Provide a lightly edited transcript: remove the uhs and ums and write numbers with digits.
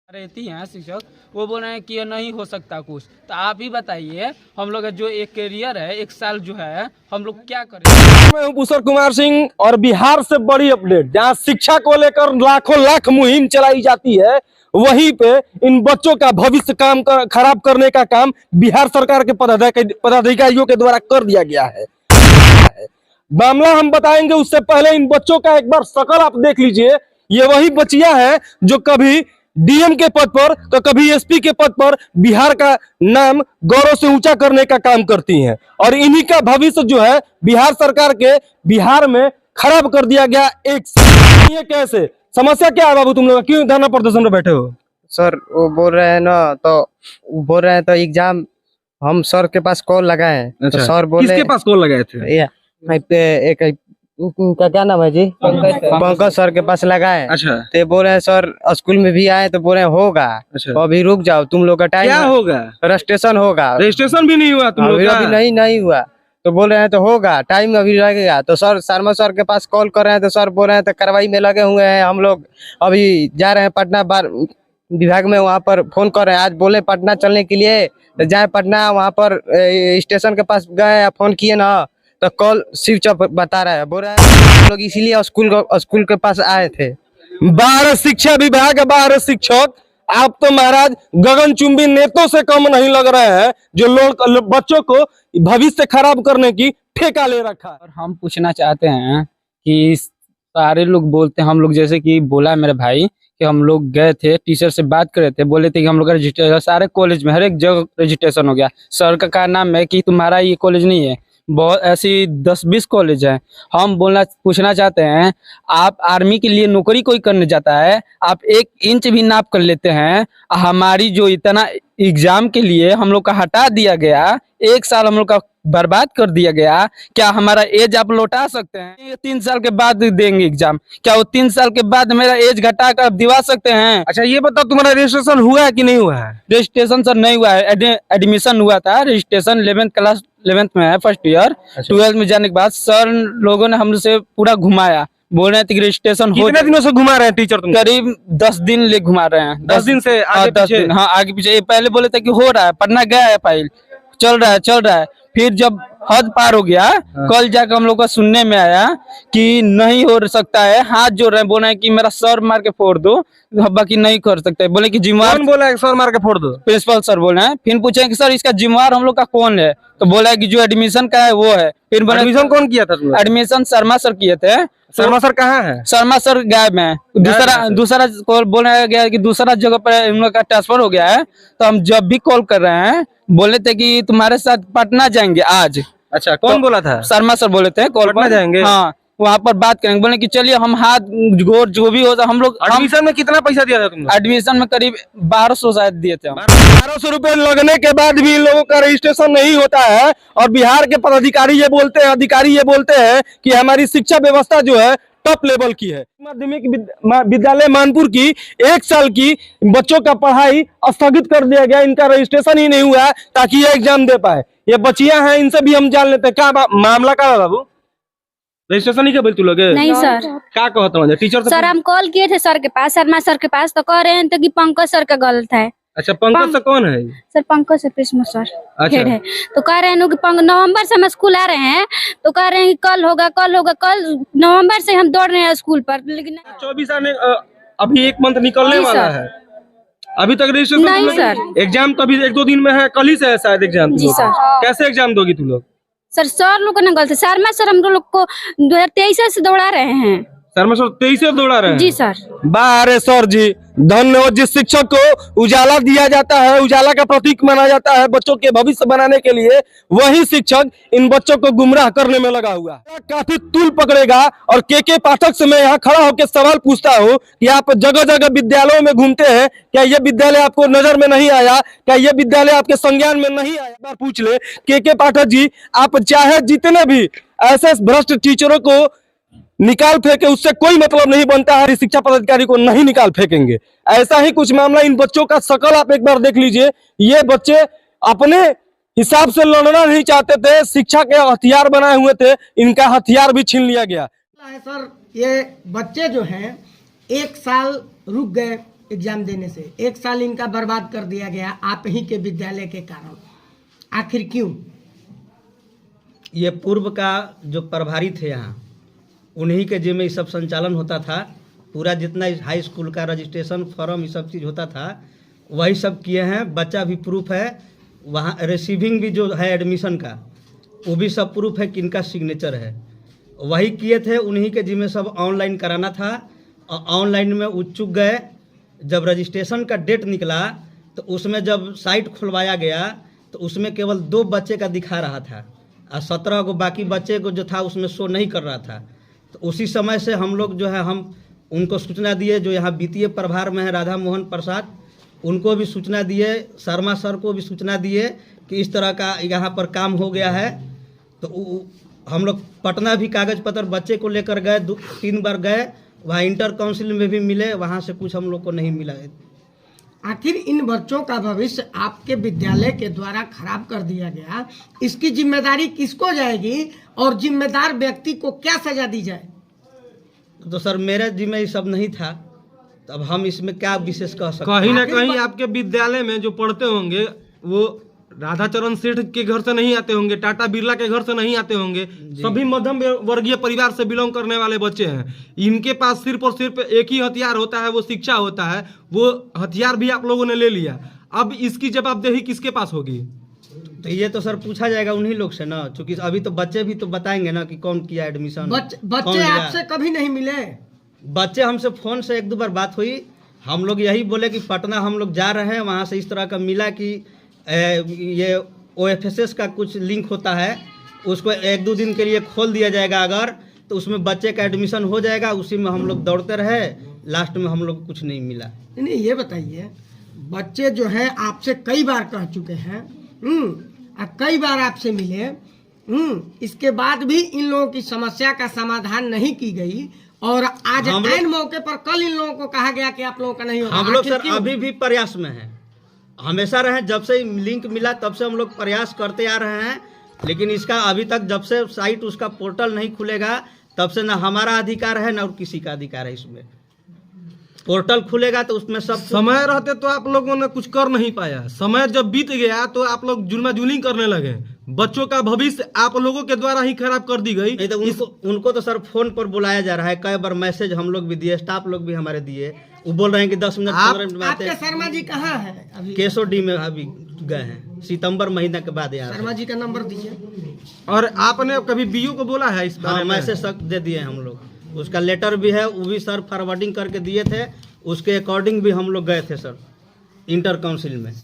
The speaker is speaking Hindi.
रहती हैं शिक्षक, वो बोल रहे हैं कि ये नहीं हो सकता कुछ। तो आप ही बताइए, हम लोग का जो एक करियर है, एक साल जो है, हम लोग क्या करें। मैं हूं भूषण कुमार सिंह और बिहार से बड़ी अपडेट, जहां शिक्षा को लेकर लाखों लाख मुहिम चलाई जाती है, वहीं पे इन बच्चों का भविष्य खराब करने का काम बिहार सरकार के पदाधिकारियों के द्वारा कर दिया गया है। मामला हम बताएंगे, उससे पहले इन बच्चों का एक बार शकल आप देख लीजिए। ये वही बच्चियां हैं जो कभी डीएम के पद पर तो कभी एसपी के पद पर बिहार का नाम गौरव से ऊंचा करने का काम करती हैं, और इन्हीं का भविष्य जो है बिहार सरकार के बिहार में खराब कर दिया गया। ये कैसे, समस्या क्या है बाबू, तुम लोग क्यों धरना प्रदर्शन में बैठे हो? सर वो बोल रहे हैं ना, तो बोल रहे हैं तो एग्जाम हम सर के पास कॉल लगाए तो सर बोले किसके पास कॉल लगाए थे? एक उनका क्या नाम है जी, पंकज सर के पास लगाए। अच्छा, तो बोल रहे हैं सर स्कूल में भी आए तो बोल रहे हैं होगा। अच्छा, तो अभी रुक जाओ, तुम लोग का टाइम क्या होगा? रजिस्ट्रेशन होगा। रजिस्ट्रेशन भी नहीं हुआ तुम लोग का? अभी नहीं हुआ। तो बोल रहे हैं तो होगा, टाइम अभी लगेगा। तो सर शर्मा सर के पास कॉल कर रहे हैं तो सर बोल रहे हैं तो कार्रवाई में लगे हुए हैं। हम लोग अभी जा रहे हैं पटना बार विभाग में, वहाँ पर फोन कर रहे हैं। आज बोले पटना चलने के लिए, तो जाए पटना, वहाँ पर स्टेशन के पास गए, फोन किए ना तो कॉल स्विच ऑफ बता रहा है। बोल रहे हैं लोग इसीलिए स्कूल के पास आए थे। 12 शिक्षा विभाग, 12 शिक्षक, आप तो महाराज गगनचुंबी नेतों से कम नहीं लग रहे हैं, जो लोग बच्चों को भविष्य खराब करने की ठेका ले रखा है। और हम पूछना चाहते हैं कि सारे लोग बोलते हैं, हम लोग जैसे कि बोला मेरे भाई कि हम लोग गए थे, टीचर से बात कर रहे थे, बोले थे कि हम लोग का रजिस्ट्रेशन सारे कॉलेज में हर एक जगह रजिस्ट्रेशन हो गया। सर का क्या नाम है कि तुम्हारा ये कॉलेज नहीं है, बहुत ऐसी 10-20 कॉलेज है। हम पूछना चाहते हैं, आप आर्मी के लिए नौकरी कोई करने जाता है, आप 1 इंच भी नाप कर लेते हैं। हमारी जो इतना एग्जाम के लिए हम लोग का हटा दिया गया, 1 साल हम लोग का बर्बाद कर दिया गया। क्या हमारा एज आप लौटा सकते हैं? 3 साल के बाद देंगे एग्जाम, क्या वो 3 साल के बाद मेरा एज घटा कर दिवा सकते हैं? अच्छा ये बताओ, तुम्हारा रजिस्ट्रेशन हुआ है कि नहीं हुआ है? रजिस्ट्रेशन सर नहीं हुआ है, एडमिशन हुआ था। रजिस्ट्रेशन 11th में है, फर्स्ट ईयर। 12th में जाने के बाद सर लोगों ने हमसे पूरा घुमाया, बोल रहे थे कि रजिस्ट्रेशन हो। कितने दिनों से घुमा रहे हैं टीचर तुम? करीब 10 दिन ले घुमा रहे हैं। 10 दिन से आगे 10 दिन, हाँ आगे पीछे। ये पहले बोले थे कि हो रहा है, पटना गया है, फाइल चल रहा है। फिर जब हद पार हो गया, कल जाकर हम लोग का सुनने में आया कि नहीं हो सकता है, हाथ जोड़ रहे हैं, बोल रहे हैं कि मेरा सर मार के फोड़ दो, बाकी नहीं कर सकते। बोले कि जिम्मेवार कौन बोला है सर मार के फोड़ दो? प्रिंसिपल सर बोले हैं। फिर पूछे कि सर इसका जिम्मेवार हम लोग का कौन है, तो बोला है कि जो एडमिशन का है वो है। फिर बोले एडमिशन कौन किया था तुम लोग? एडमिशन शर्मा सर किए थे। शर्मा सर कहाँ है? शर्मा सर गायब है। दूसरा कॉल बोला गया कि दूसरा जगह पर उन लोग का ट्रांसफर हो गया है। तो हम जब भी कॉल कर रहे हैं, बोले थे कि तुम्हारे साथ पटना जाएंगे आज। अच्छा, कौन बोला था? शर्मा सर बोले थे कॉल पटना पर जाएंगे? हाँ, वहाँ पर बात करेंगे। बोले कि चलिए हम हाथ गोर जो भी होता हम लोग। एडमिशन में कितना पैसा दिया था तुमने? एडमिशन में करीब 1200 शायद दिए थे हम। 1200 रुपए लगने के बाद भी इन लोगों का रजिस्ट्रेशन नहीं होता है, और बिहार के पदाधिकारी ये बोलते हैं, अधिकारी ये बोलते हैं कि हमारी शिक्षा व्यवस्था जो है टॉप लेवल की है। माध्यमिक विद्यालय मानपुर की 1 साल की बच्चों का पढ़ाई स्थगित कर दिया गया, इनका रजिस्ट्रेशन ही नहीं हुआ है ताकि ये एग्जाम दे पाए। ये बच्चियां हैं, इनसे भी हम जान लेते हैं क्या मामला का है। बाबू रजिस्ट्रेशन नहीं कर तू लोग? नहीं सर। क्या कहता हूँ टीचर से? सर हम कॉल किए थे सर के पास, शर्मा सर के पास, तो कह रहे हैं तो कि पंकज सर का गलत है। अच्छा, पंकज से कौन है? सर पंकज से प्रिंसिपल सर अच्छा। हेड है। तो कह रहे हैं कि नवंबर से हम स्कूल आ रहे हैं, तो कह रहे हैं कि कल होगा। कल नवंबर से हम दौड़ रहे हैं स्कूल पर, लेकिन 24 आने अभी 1 मंथ निकलने वाला है, अभी तक रजिस्ट्रेशन नहीं सर। एग्जाम तो अभी 1-2 दिन में है, कल ही से है शायद एग्जाम। जी सर। कैसे एग्जाम दोगी तुम लोग? सर लोग ने गलत है। शर्मा सर हम लोग को 2023 से दौड़ा रहे हैं। शर्मा सर 23 से दौड़ा रहे हैं? जी सर। वाह रे सर जी, धन्यवाद। जिस शिक्षक को उजाला दिया जाता है, उजाला का प्रतीक माना जाता है बच्चों के भविष्य बनाने के लिए, वही शिक्षक इन बच्चों को गुमराह करने में लगा हुआ है। काफी तूल पकड़ेगा। और के पाठक से मैं यहाँ खड़ा होकर सवाल पूछता हूँ कि आप जगह जगह विद्यालयों में घूमते हैं, क्या ये विद्यालय आपको नजर में नहीं आया? क्या ये विद्यालय आपके संज्ञान में नहीं आया? बार पूछ ले के पाठक जी, आप चाहे जितने भी ऐसे भ्रष्ट टीचरों को निकाल फेंके, उससे कोई मतलब नहीं बनता है। शिक्षा पदाधिकारी को नहीं निकाल फेंकेंगे। ऐसा ही कुछ मामला इन बच्चों का शकल आप एक बार देख लीजिए। ये बच्चे अपने हिसाब से लड़ना नहीं चाहते थे, शिक्षा के हथियार बनाए हुए थे, इनका हथियार भी छीन लिया गया है। सर ये बच्चे जो हैं 1 साल रुक गए, एग्जाम देने से। 1 साल इनका बर्बाद कर दिया गया आप ही के विद्यालय के कारण, आखिर क्यों? ये पूर्व का जो प्रभारी थे यहाँ, उन्हीं के जिम्मे ये सब संचालन होता था। पूरा जितना हाई स्कूल का रजिस्ट्रेशन फॉर्म ये सब चीज़ होता था वही सब किए हैं। बच्चा भी प्रूफ है, वहाँ रिसीविंग भी जो है एडमिशन का वो भी सब प्रूफ है कि इनका सिग्नेचर है, वही किए थे। उन्हीं के जिम्मे सब ऑनलाइन कराना था और ऑनलाइन में वो चूक गए। जब रजिस्ट्रेशन का डेट निकला तो उसमें जब साइट खुलवाया गया तो उसमें केवल 2 बच्चे का दिखा रहा था और 17 को बाकी बच्चे को जो था उसमें शो नहीं कर रहा था। तो उसी समय से हम लोग जो है हम उनको सूचना दिए, जो यहाँ वित्तीय प्रभार में है राधा मोहन प्रसाद, उनको भी सूचना दिए, शर्मा सर को भी सूचना दिए कि इस तरह का यहाँ पर काम हो गया है। तो हम लोग पटना भी कागज पत्र बच्चे को लेकर गए, 3 बार गए, वहाँ इंटर काउंसिल में भी मिले, वहाँ से कुछ हम लोग को नहीं मिला। आखिर इन बच्चों का भविष्य आपके विद्यालय के द्वारा खराब कर दिया गया, इसकी जिम्मेदारी किसको जाएगी और जिम्मेदार व्यक्ति को क्या सजा दी जाए? तो सर मेरे जिम्मे ये सब नहीं था, तो अब हम इसमें क्या विशेष कह सकते कहीं ना आखिर कहीं आपके विद्यालय में जो पढ़ते होंगे वो राधाचरण सेठ के घर से नहीं आते होंगे, टाटा बिरला के घर से नहीं आते होंगे, सभी मध्यम वर्गीय परिवार से बिलोंग करने वाले बच्चे हैं। इनके पास सिर्फ और सिर्फ एक ही हथियार होता है, वो शिक्षा होता है। वो हथियार भी आप लोगों ने ले लिया, अब इसकी जवाबदेही किसके पास होगी? तो ये तो सर पूछा जाएगा उन्हीं लोग से ना, क्योंकि अभी तो बच्चे भी तो बताएंगे ना कि कौन किया एडमिशन। बच्चे आपसे कभी नहीं मिले? बच्चे हमसे फ़ोन से 1-2 बार बात हुई, हम लोग यही बोले कि पटना हम लोग जा रहे हैं, वहाँ से इस तरह का मिला कि ये OFSS का कुछ लिंक होता है, उसको 1-2 दिन के लिए खोल दिया जाएगा अगर, तो उसमें बच्चे का एडमिशन हो जाएगा। उसी में हम लोग दौड़ते रहे, लास्ट में हम लोग को कुछ नहीं मिला। नहीं, ये बताइए, बच्चे जो है आपसे कई बार कह चुके हैं, कई बार आपसे मिले, इसके बाद भी इन लोगों की समस्या का समाधान नहीं की गई और आज ऐन मौके पर कल इन लोगों को कहा गया कि आप लोगों का नहीं होगा। हम लोग आखिर सर क्यों? अभी भी प्रयास में हैं, हमेशा रहे। जब से लिंक मिला तब से हम लोग प्रयास करते आ रहे हैं, लेकिन इसका अभी तक जब से साइट उसका पोर्टल नहीं खुलेगा तब से ना हमारा अधिकार है ना और किसी का अधिकार है। इसमें पोर्टल खुलेगा तो उसमें सब समय रहते तो आप लोगों ने कुछ कर नहीं पाया, समय जब बीत गया तो आप लोग जुल्माजुली करने लगे। बच्चों का भविष्य आप लोगों के द्वारा ही खराब कर दी गई। नहीं तो उनको तो सर फोन पर बुलाया जा रहा है, कई बार मैसेज हम लोग भी दिए, स्टाफ लोग भी हमारे दिए, वो बोल रहे हैं कि 10 मिनट 15 मिनट में आते आपके हैं। शर्मा जी कहाँ है अभी? केसोडी में अभी गए हैं, सितंबर महीना के बाद यहाँ शर्मा जी का नंबर दीजिए। और आपने कभी बीओ को बोला है इस बारे में? मैसेज तक दे दिए हम लोग, उसका लेटर भी है, वो भी सर फॉरवर्डिंग करके दिए थे, उसके अकॉर्डिंग भी हम लोग गए थे सर इंटर काउंसिल में।